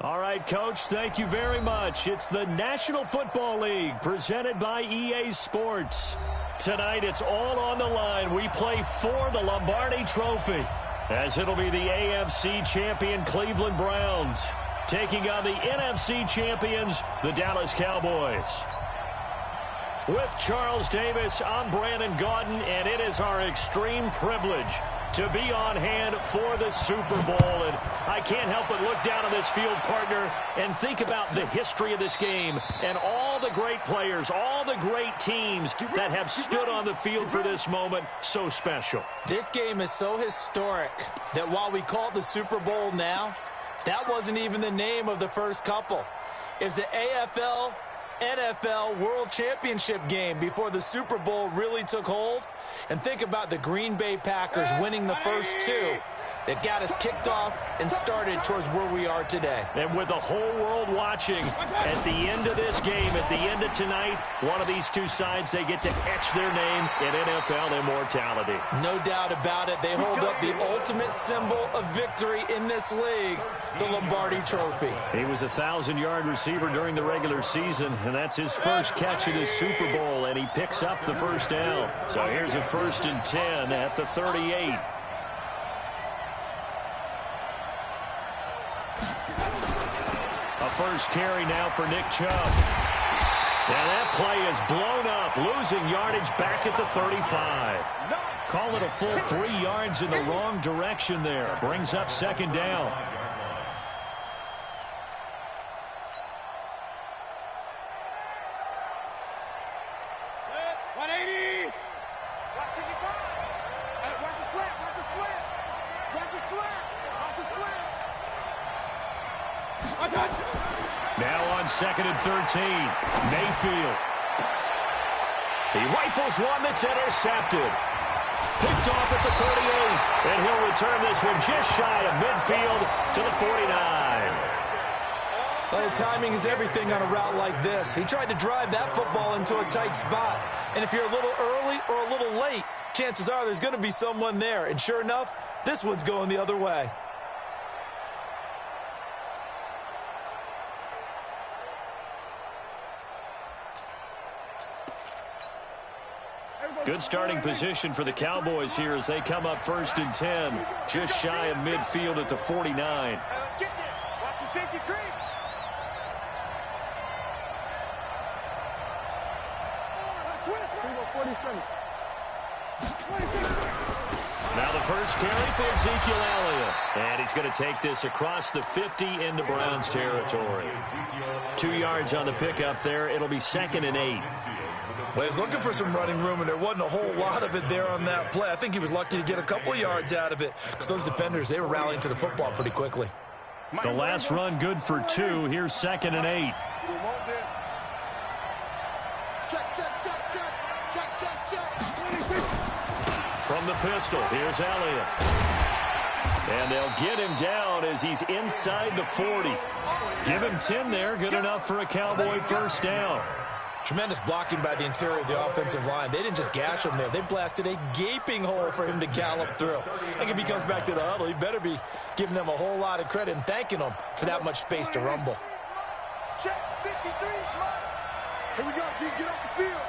All right, Coach, thank you very much. It's the National Football League presented by EA Sports. Tonight, it's all on the line. We play for the Lombardi Trophy, as it'll be the AFC champion Cleveland Browns taking on the NFC champions, the Dallas Cowboys. With Charles Davis, I'm Brandon Gaudin, and it is our extreme privilege to be on hand for the Super Bowl. And I can't help but look down on this field, partner, and think about the history of this game and all the great players, all the great teams that have stood on the field for this moment. So special. This game is so historic that while we call it the Super Bowl now, that wasn't even the name of the first couple. It's the AFL NFL World Championship game before the Super Bowl really took hold. And think about the Green Bay Packers winning the first two that got us kicked off and started towards where we are today. And with the whole world watching, at the end of this game, at the end of tonight, one of these two sides, they get to etch their name in NFL immortality. No doubt about it. They hold up the ultimate symbol of victory in this league, the Lombardi Trophy. He was a 1,000-yard receiver during the regular season, and that's his first catch of this Super Bowl, and he picks up the first down. So here's a 1st and 10 at the 38. A first carry now for Nick Chubb. And that play is blown up, losing yardage back at the 35. Call it a full 3 yards in the wrong direction there. Brings up 2nd down. Now on 2nd and 13, Mayfield. He rifles one that's intercepted. Picked off at the 38, and he'll return this one just shy of midfield to the 49. Oh, timing is everything on a route like this. He tried to drive that football into a tight spot. And if you're a little early or a little late, chances are there's going to be someone there. And sure enough, this one's going the other way. Good starting position for the Cowboys here as they come up 1st and 10, just shy of midfield at the 49. Let's get there. Watch the safety creep. Now the first carry for Ezekiel Elliott. And he's going to take this across the 50 into Browns territory. 2 yards on the pickup there. It'll be 2nd and 8. Well, he was looking for some running room, and there wasn't a whole lot of it there on that play. I think he was lucky to get a couple of yards out of it because those defenders, they were rallying to the football pretty quickly. The last run good for 2. Here's 2nd and 8. From the pistol, here's Elliott. And they'll get him down as he's inside the 40. Give him 10 there, good enough for a Cowboy first down. Tremendous blocking by the interior of the offensive line. They didn't just gash him there. They blasted a gaping hole for him to gallop through. I think if he comes back to the huddle, he better be giving them a whole lot of credit and thanking them for that much space to rumble. Check 53. Here we go, G. Get off the field.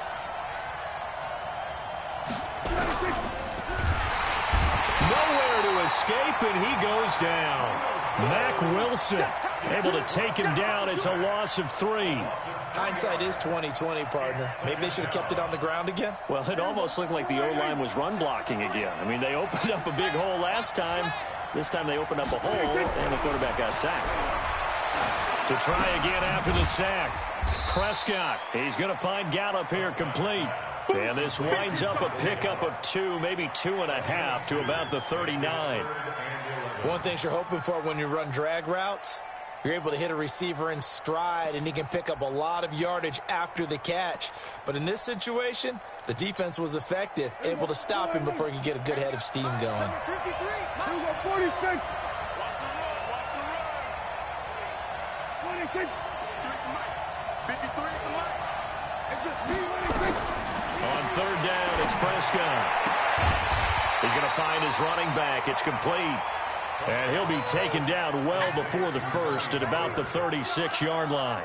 Nowhere to escape, and he goes down. Mack Wilson able to take him down. It's a loss of 3. Hindsight is 20/20, partner. Maybe they should have kept it on the ground again. Well, it almost looked like the O-line was run blocking again. I mean, they opened up a big hole last time. This time they opened up a hole, and the quarterback got sacked. To try again after the sack, Prescott. He's going to find Gallup here complete. And this winds up a pickup of 2, maybe 2.5 to about the 39. One thing you're hoping for when you run drag routes, you're able to hit a receiver in stride, and he can pick up a lot of yardage after the catch. But in this situation, the defense was effective, able to stop him before he could get a good head of steam going. 53. 46. Watch the run. 26. 53 at the mic. It's just me. 26. On 3rd down, it's Prescott. He's going to find his running back. It's complete. And he'll be taken down well before the first at about the 36-yard line.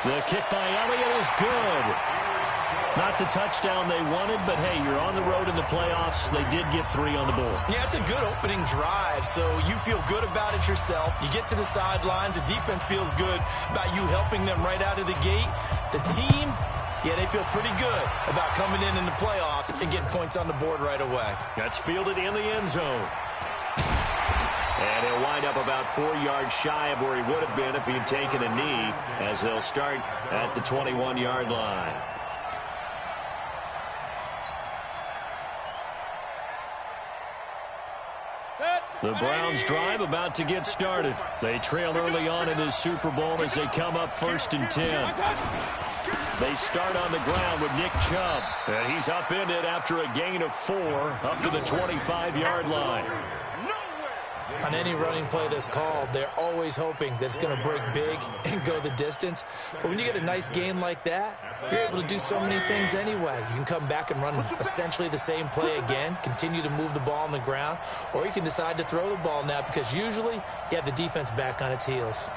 The kick by Elliott is good. Not the touchdown they wanted, but hey, you're on the road in the playoffs. They did get 3 on the board. Yeah, it's a good opening drive, so you feel good about it yourself. You get to the sidelines. The defense feels good about you helping them right out of the gate. The team, yeah, they feel pretty good about coming in the playoffs and getting points on the board right away. That's fielded in the end zone. And he'll wind up about 4 yards shy of where he would have been if he had taken a knee, as they'll start at the 21-yard line. The Browns drive about to get started. They trail early on in this Super Bowl as they come up 1st and 10. They start on the ground with Nick Chubb. And he's upended after a gain of 4 up to the 25-yard line. On any running play that's called, they're always hoping that it's going to break big and go the distance. But when you get a nice game like that, you're able to do so many things anyway. You can come back and run essentially the same play again, continue to move the ball on the ground, or you can decide to throw the ball now because usually you have the defense back on its heels.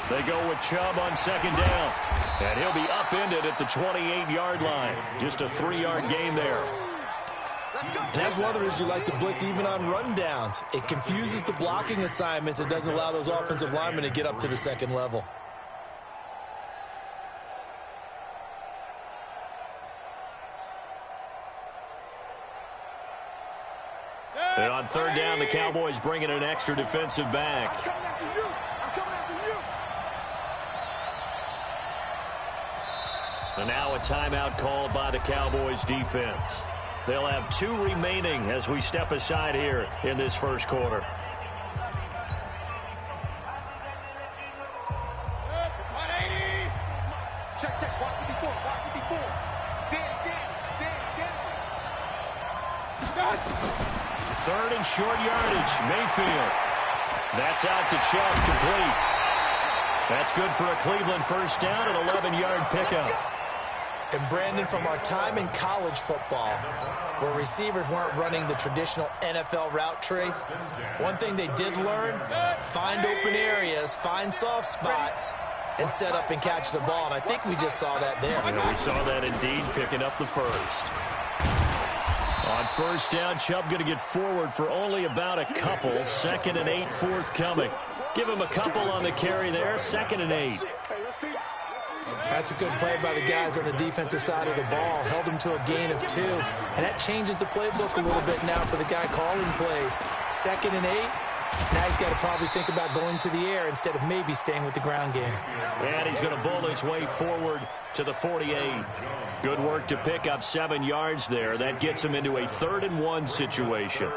They go with Chubb on 2nd down. And he'll be upended at the 28-yard line. Just a 3-yard gain there. And that's one of the reasons you like to blitz even on rundowns. It confuses the blocking assignments. It doesn't allow those offensive linemen to get up to the 2nd level. And on 3rd down, the Cowboys bring in an extra defensive back. I'm coming after you. I'm coming after you. And now a timeout called by the Cowboys defense. They'll have 2 remaining as we step aside here in this first quarter. Check, check. Watch me before. Watch me before. Dan. 3rd and short yardage. Mayfield. That's out to Chubb, complete. That's good for a Cleveland 1st down, an 11-yard pickup. And Brandon, from our time in college football, where receivers weren't running the traditional NFL route tree, one thing they did learn, find open areas, find soft spots, and set up and catch the ball. And I think we just saw that there. Yeah, we saw that indeed, picking up the first. On 1st down, Chubb going to get forward for only about a couple. 2nd and 8 forthcoming. Give him a couple on the carry there. 2nd and 8. That's a good play by the guys on the defensive side of the ball. Held them to a gain of 2. And that changes the playbook a little bit now for the guy calling plays. 2nd and 8. Now he's got to probably think about going to the air instead of maybe staying with the ground game. And he's going to bowl his way forward to the 48. Good work to pick up 7 yards there. That gets him into a 3rd and 1 situation.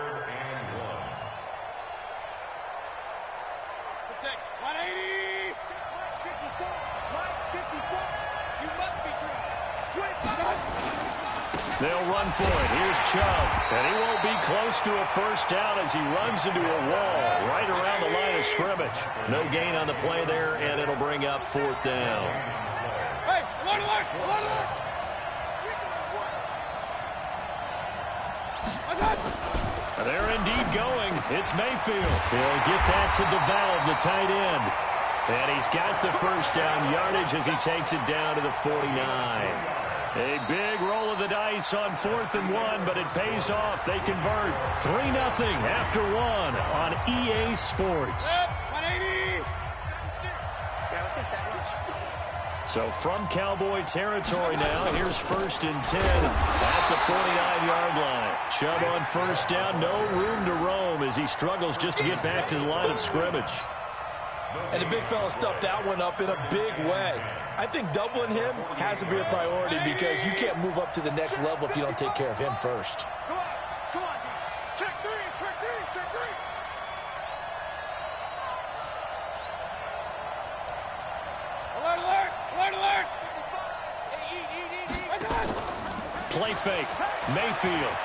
They'll run for it. Here's Chubb. And he won't be close to a 1st down as he runs into a wall right around the line of scrimmage. No gain on the play there, and it'll bring up 4th down. Hey, alert! They're indeed going. It's Mayfield. He'll get that to DeValve, the tight end. And he's got the 1st down yardage as he takes it down to the 49. A big roll of the dice on 4th and 1, but it pays off. They convert 3-0 after 1 on EA Sports. So from Cowboy territory now, here's 1st and 10 at the 49-yard line. Chubb on 1st down, no room to roam as he struggles just to get back to the line of scrimmage. And the big fella stuffed that one up in a big way. I think doubling him has to be a priority because you can't move up to the next level if you don't take care of him first. Come on. Check three. Alert! Play fake. Mayfield.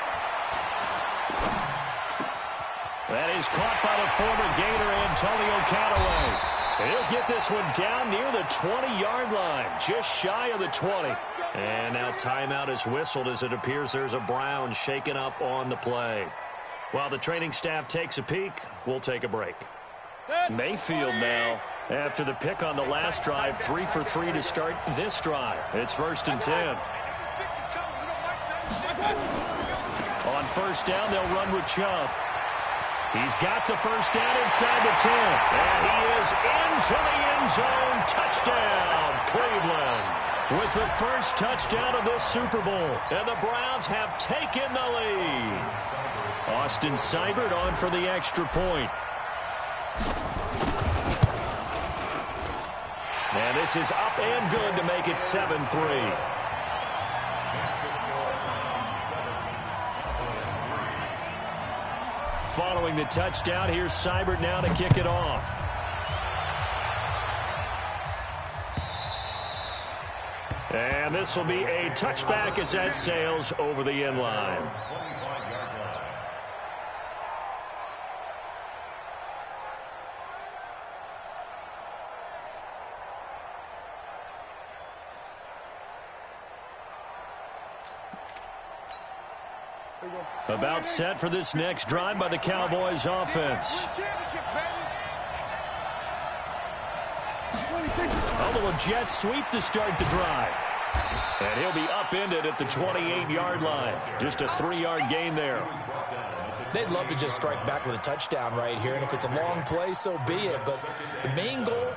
That is caught by the former Gator, Antonio Callaway. He'll get this one down near the 20-yard line, just shy of the 20. And now timeout is whistled as it appears there's a Brown shaken up on the play. While the training staff takes a peek, we'll take a break. Mayfield now, after the pick on the last drive, 3 for 3 to start this drive. It's 1st and 10. On first down, they'll run with Chubb. He's got the first down inside the 10. And he is into the end zone. Touchdown, Cleveland. With the first touchdown of this Super Bowl. And the Browns have taken the lead. Austin Seibert on for the extra point. And this is up and good to make it 7-3. Following the touchdown, here's Seibert now to kick it off. And this will be a touchback as that sails over the end line. About set for this next drive by the Cowboys offense. A little jet sweep to start the drive. And he'll be upended at the 28-yard line. Just a 3-yard gain there. They'd love to just strike back with a touchdown right here, and if it's a long play, so be it. But the main goal,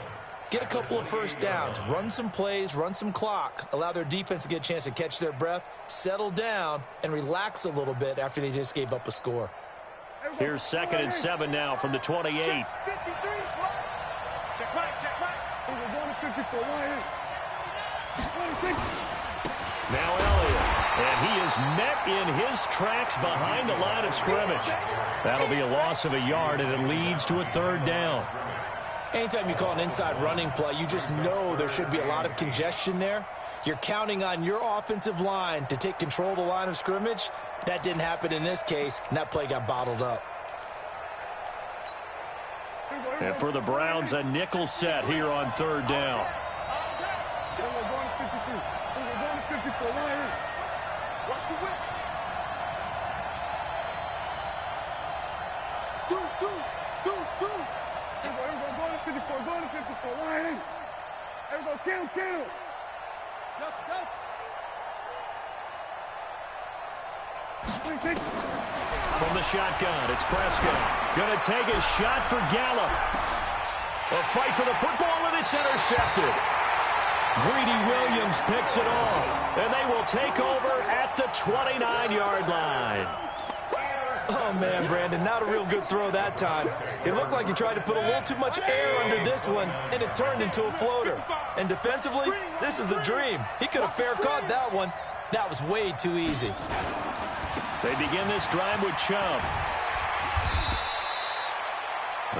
get a couple of first downs, run some plays, run some clock, allow their defense to get a chance to catch their breath, settle down, and relax a little bit after they just gave up a score. Here's 2nd and 7 now from the 28. Check right. Now Elliott, and he is met in his tracks behind the line of scrimmage. That'll be a loss of a yard, and it leads to a 3rd down. Anytime you call an inside running play, you just know there should be a lot of congestion there. You're counting on your offensive line to take control of the line of scrimmage. That didn't happen in this case, and that play got bottled up. And for the Browns, a nickel set here on 3rd down. From the shotgun, it's Prescott. Going to take a shot for Gallup. A fight for the football, and it's intercepted. Greedy Williams picks it off, and they will take over at the 29-yard line. Oh, man, Brandon, not a real good throw that time. It looked like he tried to put a little too much air under this one, and it turned into a floater. And defensively, this is a dream. He could have fair caught that one. That was way too easy. They begin this drive with Chubb.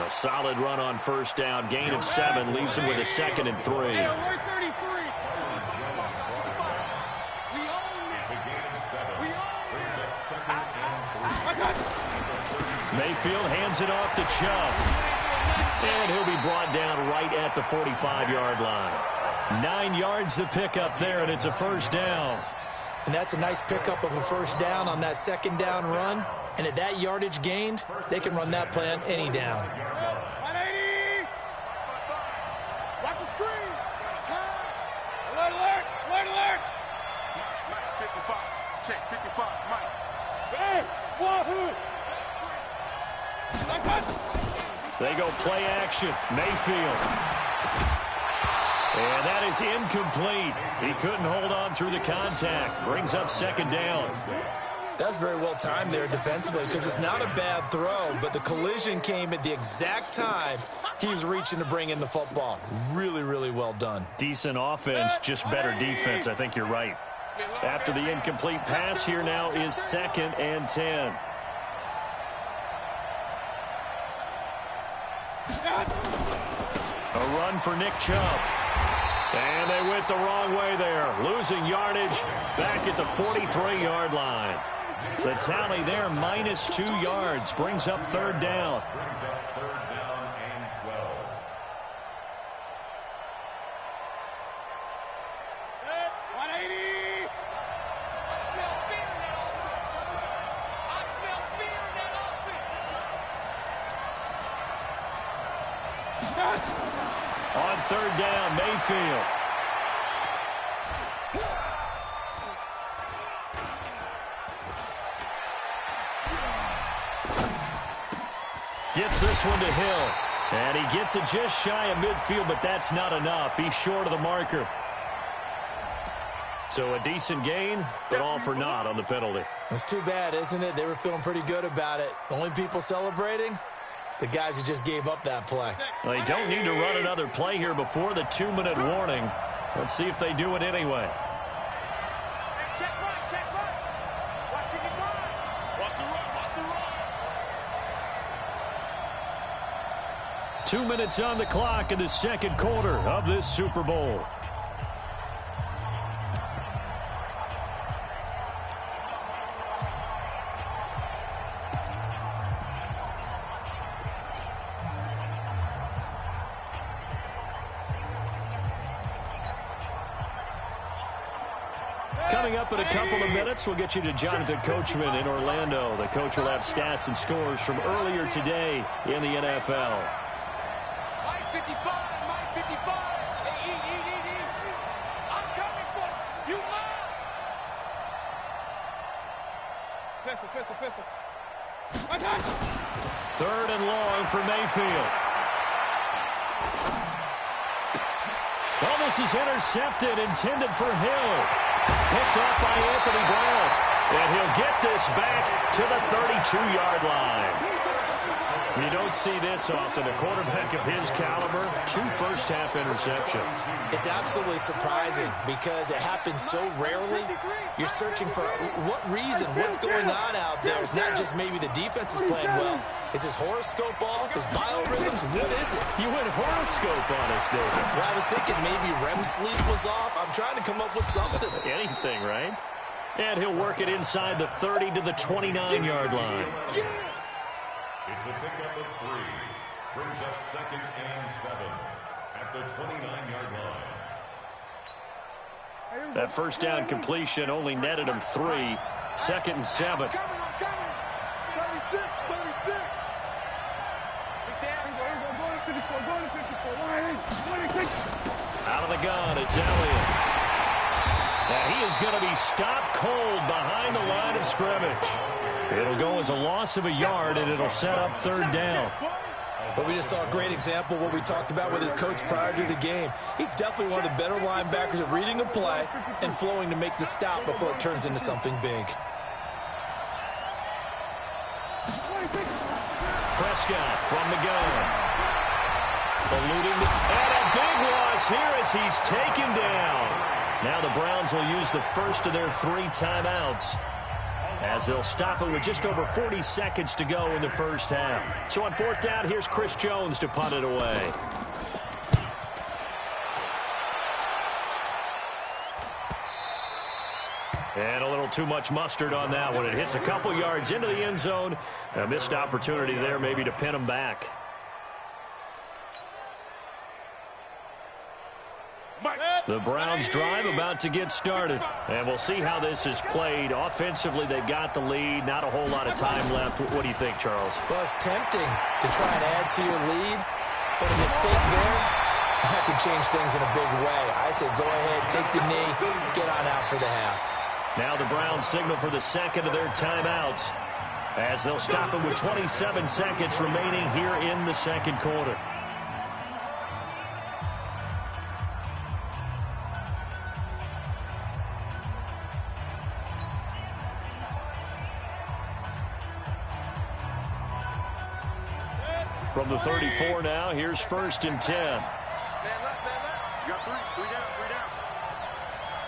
A solid run on first down. Gain of 7 leaves him with a 2nd and 3. Mayfield hands it off to Chubb. And he'll be brought down right at the 45-yard line. 9 yards to pick up there, and it's a 1st down. And that's a nice pickup of a 1st down on that 2nd down run. And at that yardage gained, they can run that play on any down. 180. Watch the screen. Alert, alert, alert, alert. Mike, 55. Check, 55. Mike. Hey, wahoo. They go play action. Mayfield. And that is incomplete. He couldn't hold on through the contact. Brings up 2nd down. That's very well timed there defensively because it's not a bad throw, but the collision came at the exact time he was reaching to bring in the football. Really, really well done. Decent offense, just better defense. I think you're right. After the incomplete pass, here now is 2nd and 10. A run for Nick Chubb. And they went the wrong way there. Losing yardage back at the 43-yard line. The tally there, -2 yards. Brings up 3rd down. Mayfield. Gets this one to Hill. And he gets it just shy of midfield, but that's not enough. He's short of the marker. So a decent gain, but all for naught on the penalty. It's too bad, isn't it? They were feeling pretty good about it. The only people celebrating, the guys who just gave up that play. Well, they don't need to run another play here before the 2-minute warning. Let's see if they do it anyway. Check right, check right. Watch it, watch the run, watch the run. 2 minutes on the clock in the second quarter of this Super Bowl. Coming up in a couple of minutes, we'll get you to Jonathan Coachman in Orlando. The coach will have stats and scores from earlier today in the NFL. Mike 55, Mike 55. Hey, eat. I'm coming for you, Mom. Pistol. Third and long for Mayfield. Oh, this is intercepted, intended for Hill. Picked off by Anthony Brown. And he'll get this back to the 32-yard line. You don't see this often. A quarterback of his caliber, 2 first-half interceptions. It's absolutely surprising because it happens so rarely. You're searching for what reason, what's going on out there. It's not just maybe the defense is playing well. Is his horoscope off? His biorhythms? What is it? You went horoscope on us, David. Well, I was thinking maybe REM sleep was off. I'm trying to come up with something. Anything, right? And he'll work it inside the 30 to the 29-yard line. It's a pickup of 3. Brings up 2nd and 7 at the 29-yard line. That first down completion only netted him 3. 2nd and 7. I'm coming. 36. Out of the gun, it's Elliott. Now he is going to be stopped cold behind the line of scrimmage. It'll go as a loss of a yard, and it'll set up 3rd down. But we just saw a great example of what we talked about with his coach prior to the game. He's definitely one of the better linebackers at reading a play and flowing to make the stop before it turns into something big. Prescott from the gun. Eluding and a big loss here as he's taken down. Now the Browns will use the first of their 3 timeouts, as they'll stop it with just over 40 seconds to go in the first half. So on 4th down, here's Chris Jones to punt it away. And a little too much mustard on that one. It hits a couple yards into the end zone. A missed opportunity there maybe to pin him back. The Browns drive about to get started. And we'll see how this is played. Offensively, they've got the lead. Not a whole lot of time left. What do you think, Charles? Well, it's tempting to try and add to your lead, but a mistake there, that could change things in a big way. I say go ahead, take the knee, get on out for the half. Now the Browns signal for the second of their timeouts, as they'll stop it with 27 seconds remaining here in the second quarter. From the 34 now, here's 1st and 10. Man left. You got 3 down.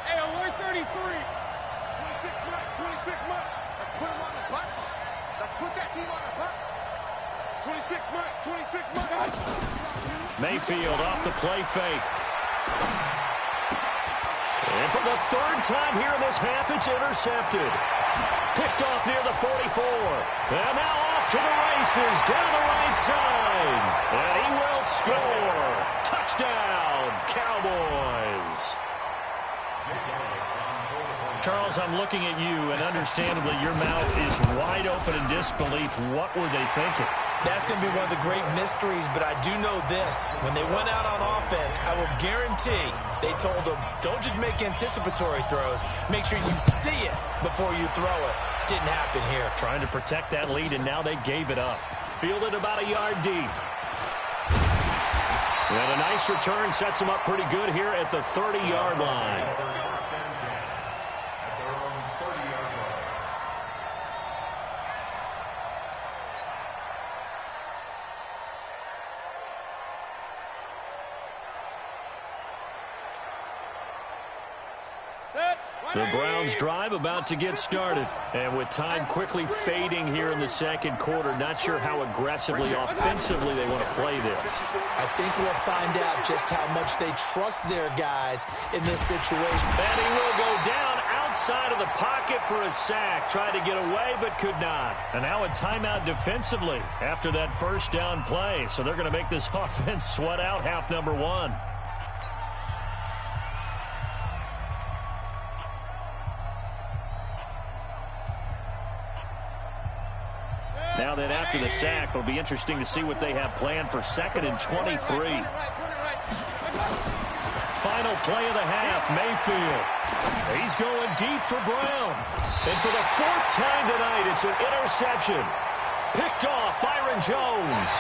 Hey, alert 33. 26 Mike. Let's put him on the bus. Let's put that team on the bus. 26 Mike. Mayfield off the play fake. And for the 3rd time here in this half, it's intercepted. Picked off near the 44. And now off to the races down the right side. And he will score. Touchdown, Cowboys. Charles, I'm looking at you, and understandably, your mouth is wide open in disbelief. What were they thinking? That's going to be one of the great mysteries, but I do know this. When they went out on offense, I will guarantee they told them, don't just make anticipatory throws. Make sure you see it before you throw it. Didn't happen here. Trying to protect that lead, and now they gave it up. Fielded about a yard deep. And a nice return sets them up pretty good here at the 30-yard line. The Browns drive about to get started. And with time quickly fading here in the second quarter, not sure how aggressively, offensively they want to play this. I think we'll find out just how much they trust their guys in this situation. And he will go down outside of the pocket for a sack. Tried to get away, but could not. And now a timeout defensively after that first down play. So they're going to make this offense sweat out half number one. Now then, after the sack, it'll be interesting to see what they have planned for 2nd and 23. Final play of the half, Mayfield. He's going deep for Brown. And for the 4th time tonight, it's an interception. Picked off Byron Jones.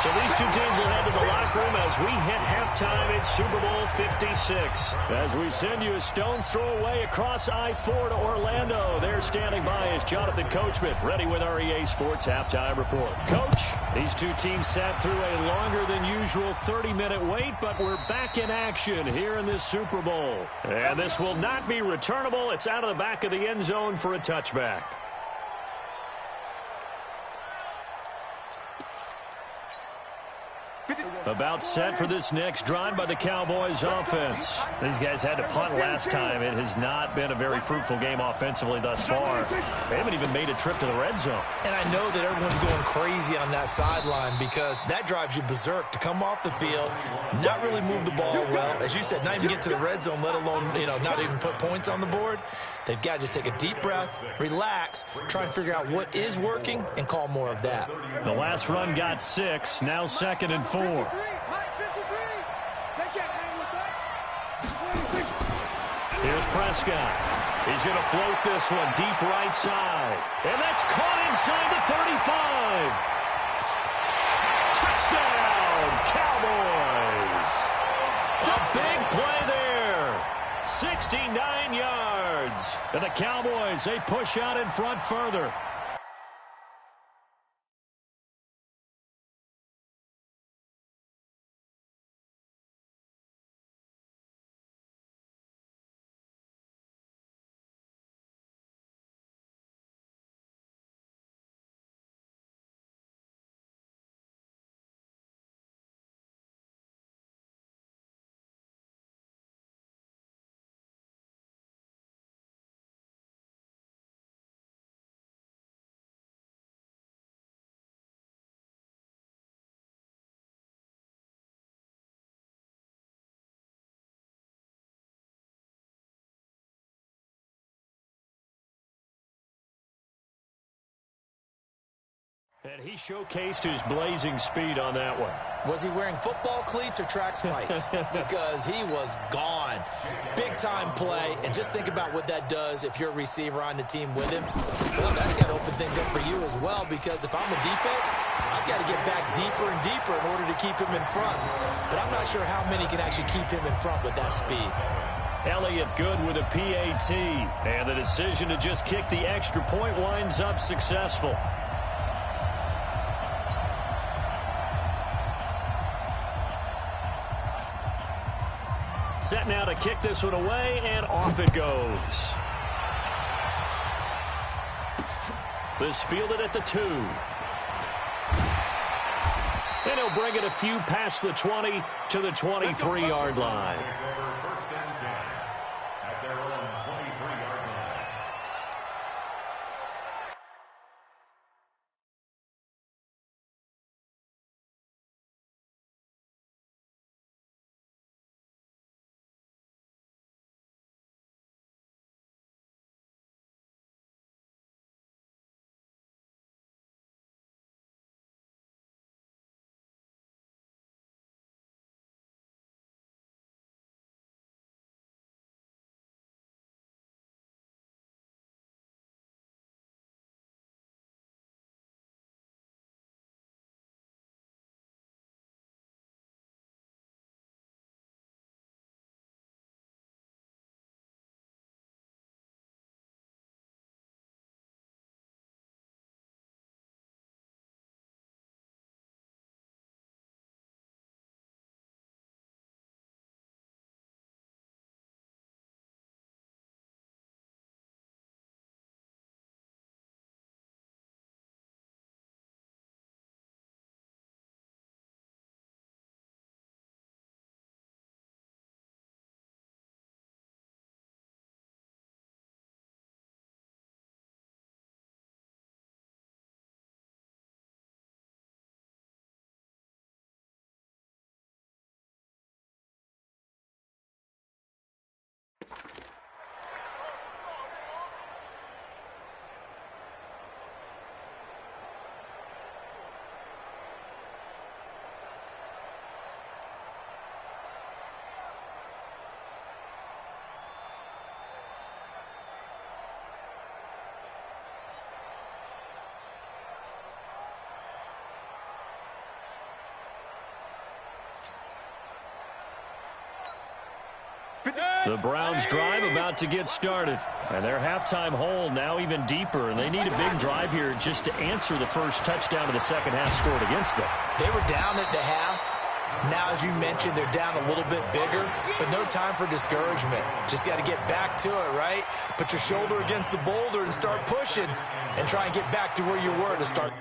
So these two teams will head to the locker room as we hit halftime at Super Bowl 56. As we send you a stone's throw away across I-4 to Orlando. There standing by is Jonathan Coachman, ready with our EA Sports Halftime Report. Coach, these two teams sat through a longer than usual 30-minute wait, but we're back in action here in this Super Bowl. And this will not be returnable. It's out of the back of the end zone for a touchback. About set for this next drive by the Cowboys offense. These guys had to punt last time. It has not been a very fruitful game offensively thus far. They haven't even made a trip to the red zone. And I know that everyone's going crazy on that sideline because that drives you berserk to come off the field, not really move the ball well. As you said, not even get to the red zone, let alone, not even put points on the board. They've got to just take a deep breath, relax, try and figure out what is working, and call more of that. The last run got 6, now 2nd and 4. Here's Prescott. He's going to float this one deep right side. And that's caught inside the 35. Touchdown, Cowboys. A big play there. 69 yards. And the Cowboys, they push out in front further. And he showcased his blazing speed on that one. Was he wearing football cleats or track spikes? Because he was gone. Big-time play, and just think about what that does if you're a receiver on the team with him. Well, that's got to open things up for you as well, because if I'm a defense, I've got to get back deeper and deeper in order to keep him in front. But I'm not sure how many can actually keep him in front with that speed. Elliott good with a PAT, and the decision to just kick the extra point winds up successful. Set now to kick this one away, and off it goes. This fielded at the 2. And he'll bring it a few past the 20 to the 23-yard line. The Browns drive about to get started. And their halftime hole now even deeper. And they need a big drive here just to answer the first touchdown of the second half scored against them. They were down at the half. Now, as you mentioned, they're down a little bit bigger, but no time for discouragement. Just got to get back to it, right? Put your shoulder against the boulder and start pushing and try and get back to where you were to start.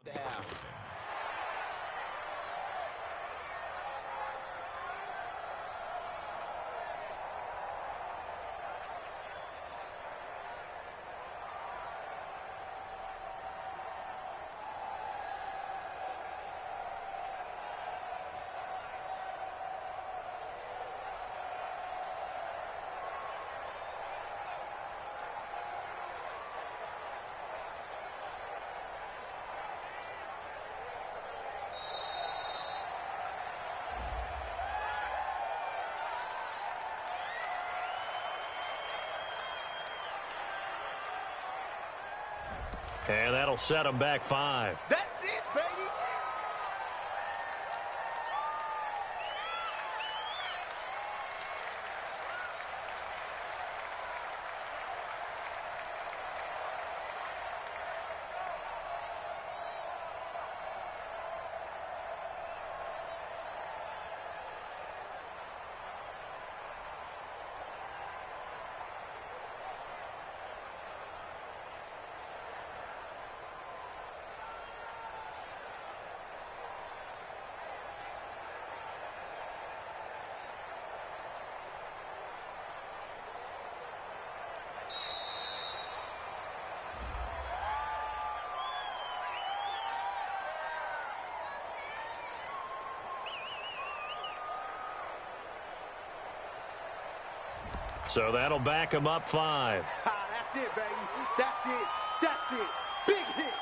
The half. And that'll set them back 5. That's it, baby. So that'll back them up 5. That's it, baby. That's it. That's it. Big hit.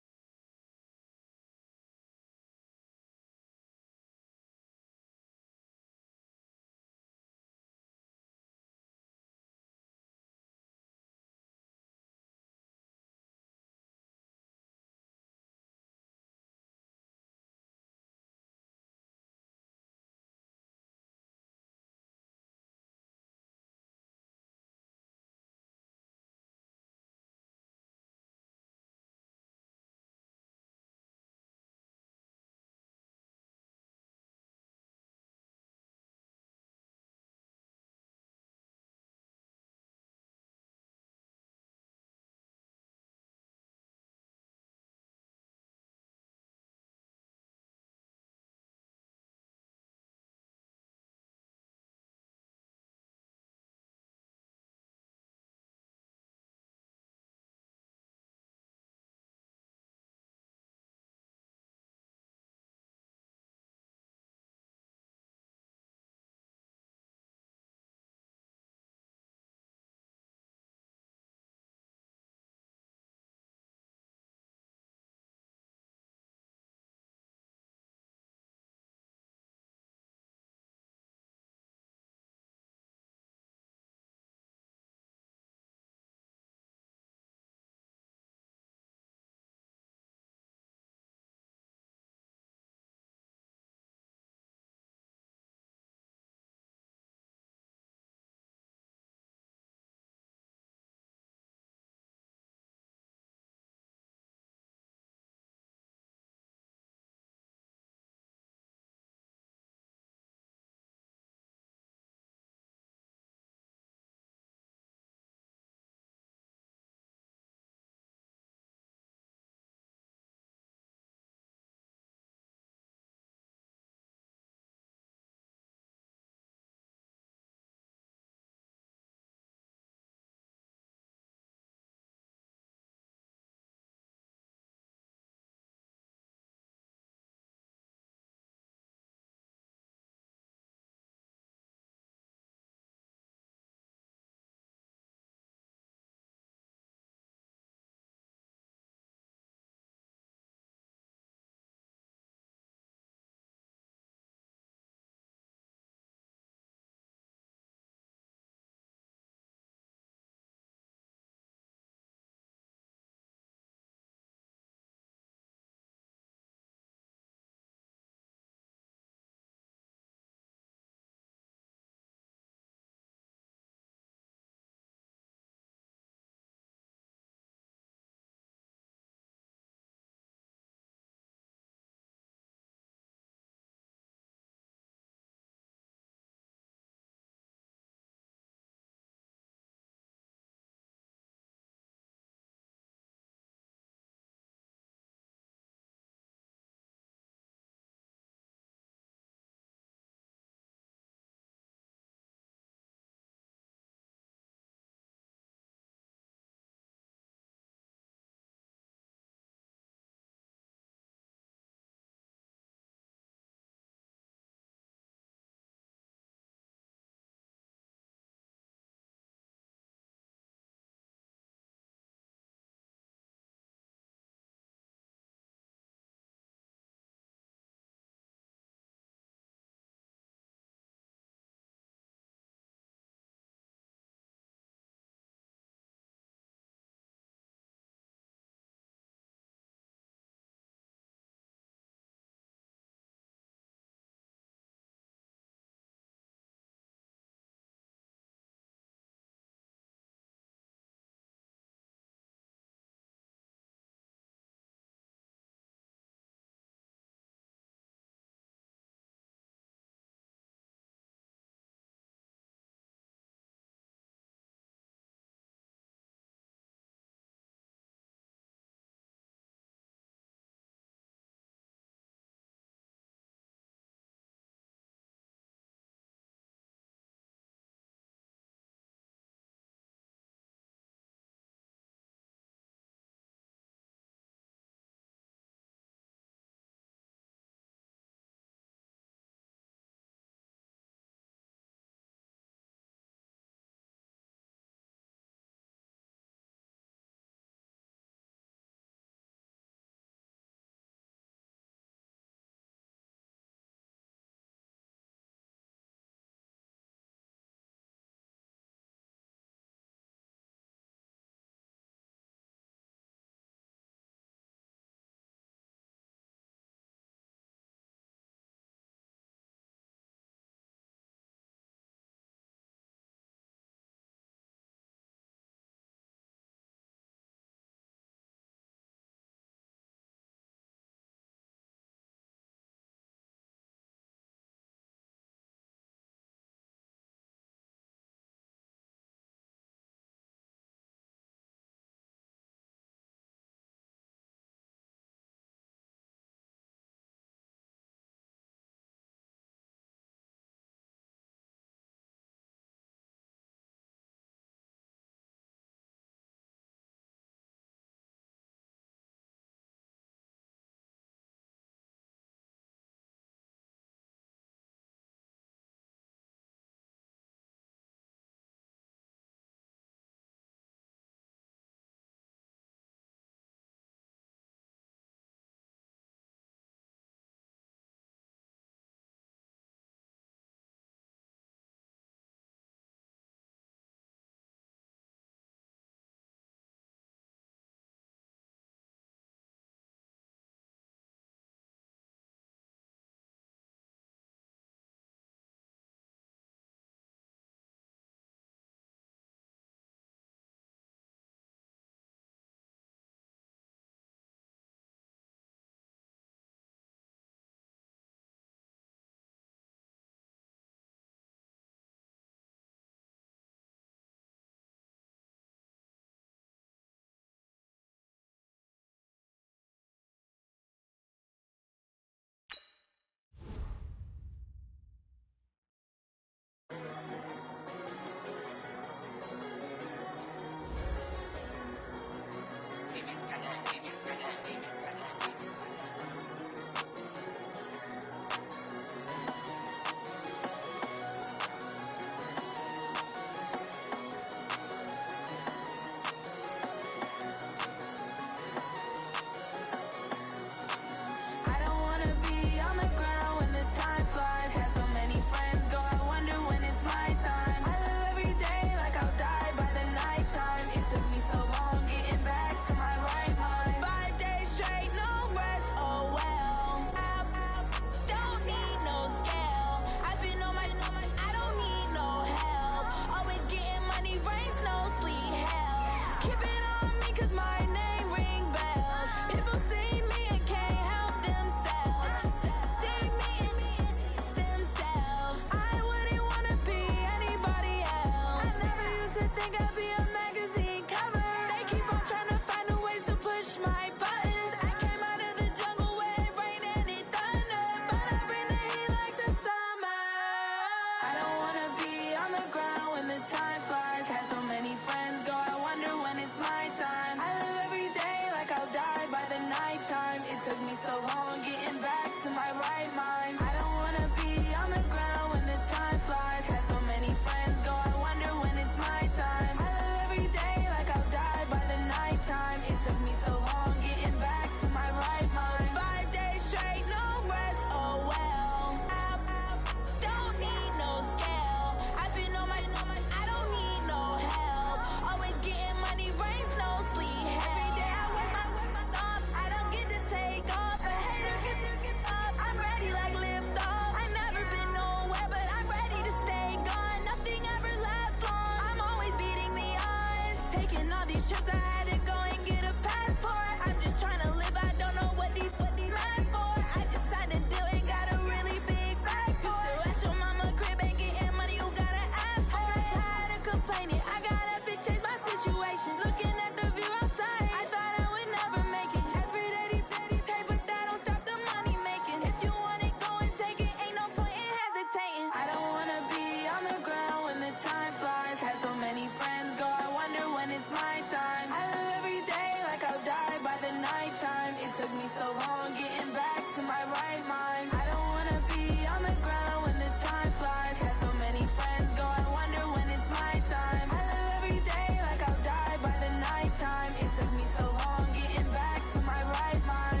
these trips, I had to go and get a passport. I'm just trying to live, I don't know what these mad for. I just signed a deal and got a really big bag for it. Still at your mama crib, ain't getting money, you gotta ask for it. I got tired of complaining, I got up and changed my situation. Looking at the view outside, I thought I would never make it. Every day they take, but that don't stop the money making. If you want it, go and take it, ain't no point in hesitating. I don't wanna be on the ground when the time flies. Had so many friends go, I wonder when it's my time. I live every day like I'll die by the nighttime. It took me so long getting back to my right mind. I don't wanna be on the ground when the time flies. Had so many friends go, I wonder when it's my time. I live every day like I'll die by the nighttime. It took me so long getting back to my right mind.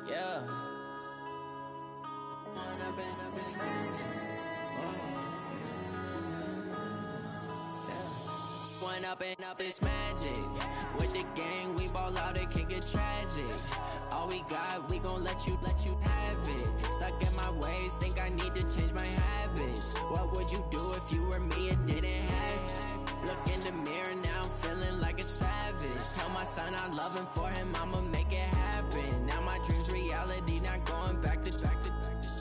Yeah. One up and up is magic. With the gang, we ball out, it can get tragic. All we got, we gon' let you have it. Stuck in my ways, think I need to change my habits. What would you do if you were me and didn't have it? Look in the mirror, now I'm feeling like a savage. Tell my son I love him, for him I'ma make it happen. Now my dream's reality, not going back to.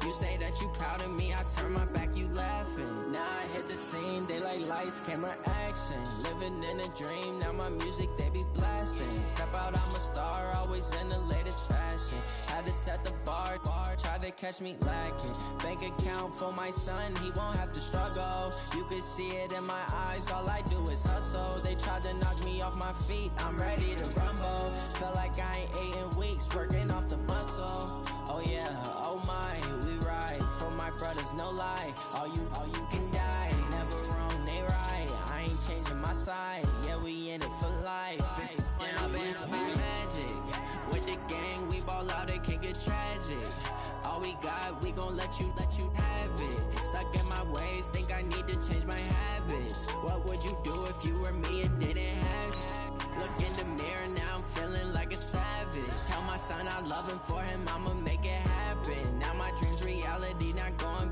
You say that you proud of me, I turn my back, you laughing. Now I hit the scene, they like lights, camera, action. Living in a dream, now my music, they be blasting. Step out, I'm a star, always in the latest fashion. Had to set the bar, try to catch me lacking. Bank account for my son, he won't have to struggle. You can see it in my eyes, all I do is hustle. They tried to knock me off my feet, I'm ready to rumble. Feel like I ain't ate in weeks, working off the muscle. Oh yeah, oh my, we ride for my brothers, no lie. All you can die, never wrong, they right. I ain't changing my side, yeah, we in it for life. When up and up is magic. With the gang, we ball out, it can get tragic. All we got, we gon' let you have it. Stuck in my ways, think I need to change my habits. What would you do if you were me and didn't have it? Look in the mirror, now I'm feeling like a savage. Tell my son I love him, for him I'ma make it happen. Now my dream's reality, not going